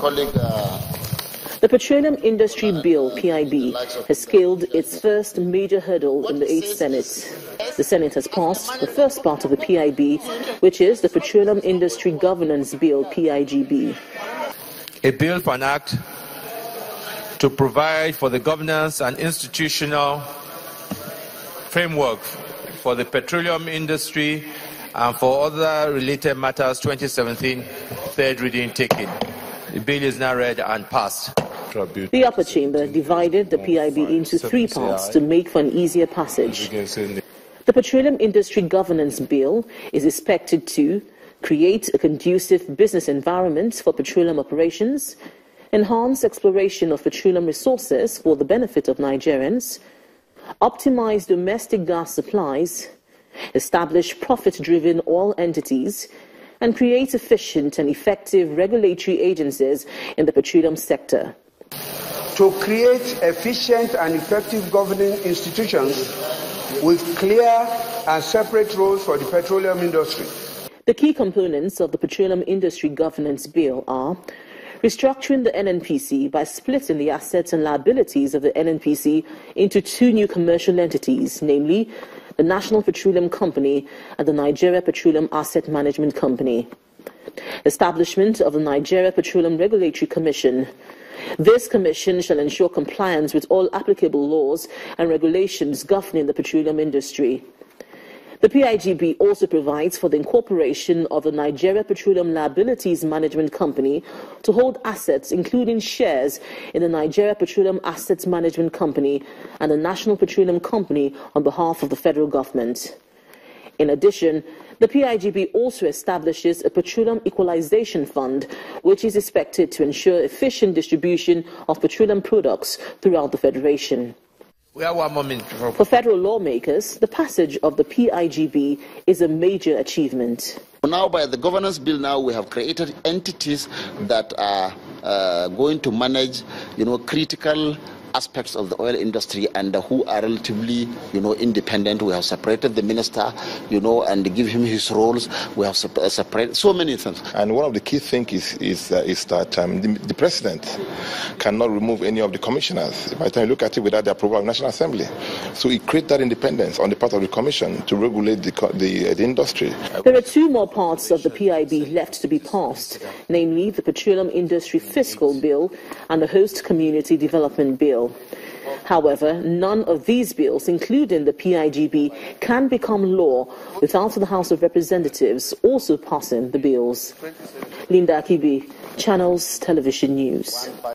colleague. The Petroleum Industry Bill, PIB, has scaled its first major hurdle in the 8th Senate. The Senate has passed the first part of the PIB, which is the Petroleum Industry Governance Bill, PIGB. A bill for an act to provide for the governance and institutional framework for the petroleum industry and for other related matters, 2017, third reading taken. The bill is now read and passed. The upper chamber divided the PIB into 3 parts to make for an easier passage. The Petroleum Industry Governance Bill is expected to create a conducive business environment for petroleum operations, enhance exploration of petroleum resources for the benefit of Nigerians, optimize domestic gas supplies, establish profit-driven oil entities, and create efficient and effective regulatory agencies in the petroleum sector. To create efficient and effective governing institutions with clear and separate roles for the petroleum industry. The key components of the Petroleum Industry Governance Bill are restructuring the NNPC by splitting the assets and liabilities of the NNPC into 2 new commercial entities, namely the National Petroleum Company and the Nigeria Petroleum Asset Management Company. Establishment of the Nigeria Petroleum Regulatory Commission. This commission shall ensure compliance with all applicable laws and regulations governing the petroleum industry. The PIGB also provides for the incorporation of the Nigeria Petroleum Liabilities Management Company to hold assets, including shares in the Nigeria Petroleum Assets Management Company and the National Petroleum Company on behalf of the federal government. In addition, the PIGB also establishes a Petroleum Equalization Fund, which is expected to ensure efficient distribution of petroleum products throughout the Federation. We have 1 more minute. For federal lawmakers, the passage of the PIGB is a major achievement. Now, by the governance bill, now we have created entities that are going to manage, critical aspects of the oil industry and who are relatively, independent. We have separated the minister, and give him his roles. We have separated so many things. And one of the key things is that the president cannot remove any of the commissioners by the time you look at it without the approval of the National Assembly. So it creates that independence on the part of the commission to regulate the industry. There are 2 more parts of the PIB left to be passed, namely the Petroleum Industry Fiscal Bill and the Host Community Development Bill. However, none of these bills, including the PIGB, can become law without the House of Representatives also passing the bills. Linda Akibi, Channels Television News.